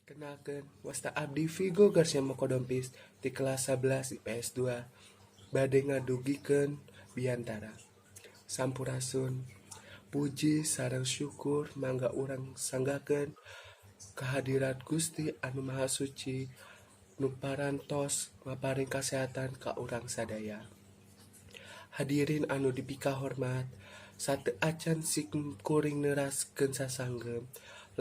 Kenalkan, wasta abdi Vigo Garcia Mokodompis di kelas 11 IPS 2 bade ngadugikeun biantara. Sampurasun, puji sareng syukur mangga urang sanggakeun kehadirat Gusti anu Maha Suci nu parantos maparing kasehatan ka urang sadaya. Hadirin anu dipika hormat, sateu acan kuring neuraskeun sasanggem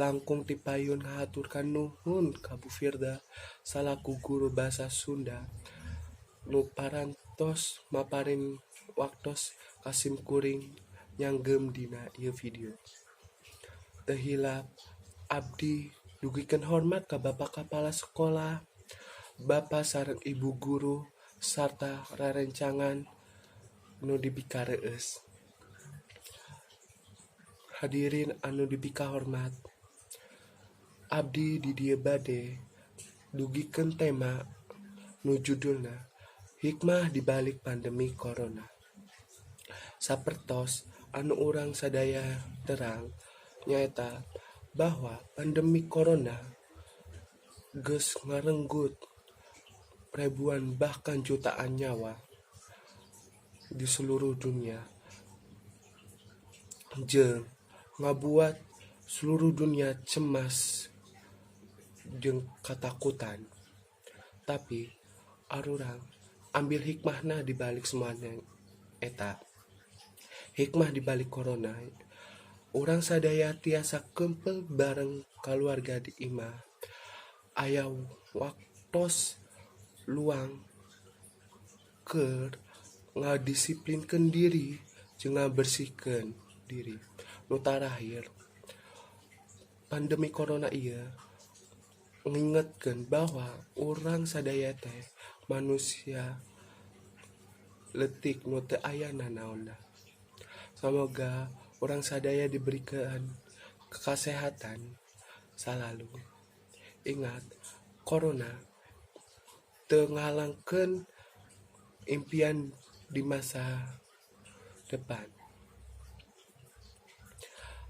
langkung tipayun ngahaturkan nuhun ka Bu Firda salaku guru basa Sunda nu parantos maparing waktos kasim kuring nyanggem dina ieu video. Teu hilap abdi dugikeun hormat ka Bapak Kapala Sekolah, Bapak sareng Ibu guru sarta rarencangan nu dipika reueus. Hadirin anu dipika hormat, abdi di dieu bade dugikeun tema nu judulna Hikmah di balik pandemi corona. Sapertos anu urang sadaya terang nyaeta bahwa pandemi corona geus ngarenggut ribuan bahkan jutaan nyawa di seluruh dunia, jeung ngabuat seluruh dunia cemas jeung katakutan. Tapi arurang ambil hikmahna di balik semuanya eta. Hikmah di balik corona, urang sadaya tiasa kempel bareng keluarga di imah. Aya waktos luang keur ngadisiplinkeun diri jeung ngabersihkeun diri. Nu tarakhir, pandemi corona ieu ngingetkeun bahwa urang sadaya teh manusia leutik nu teu aya nanaonna. Semoga urang sadaya diberikan kesehatan selalu. Ingat, corona teu ngalangkeun impian di masa depan.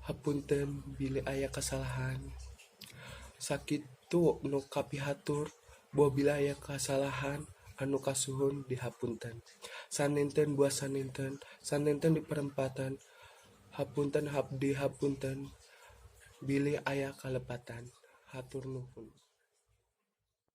Hapunten bila aya kasalahan, sakitu nu kapihatur bahwa bila aya kasalahan anu kasuhun dihapunten. Sanenten buat sanenten di perempatan hapunten dihapunten bila aya kalepatan. Hatur nuhun.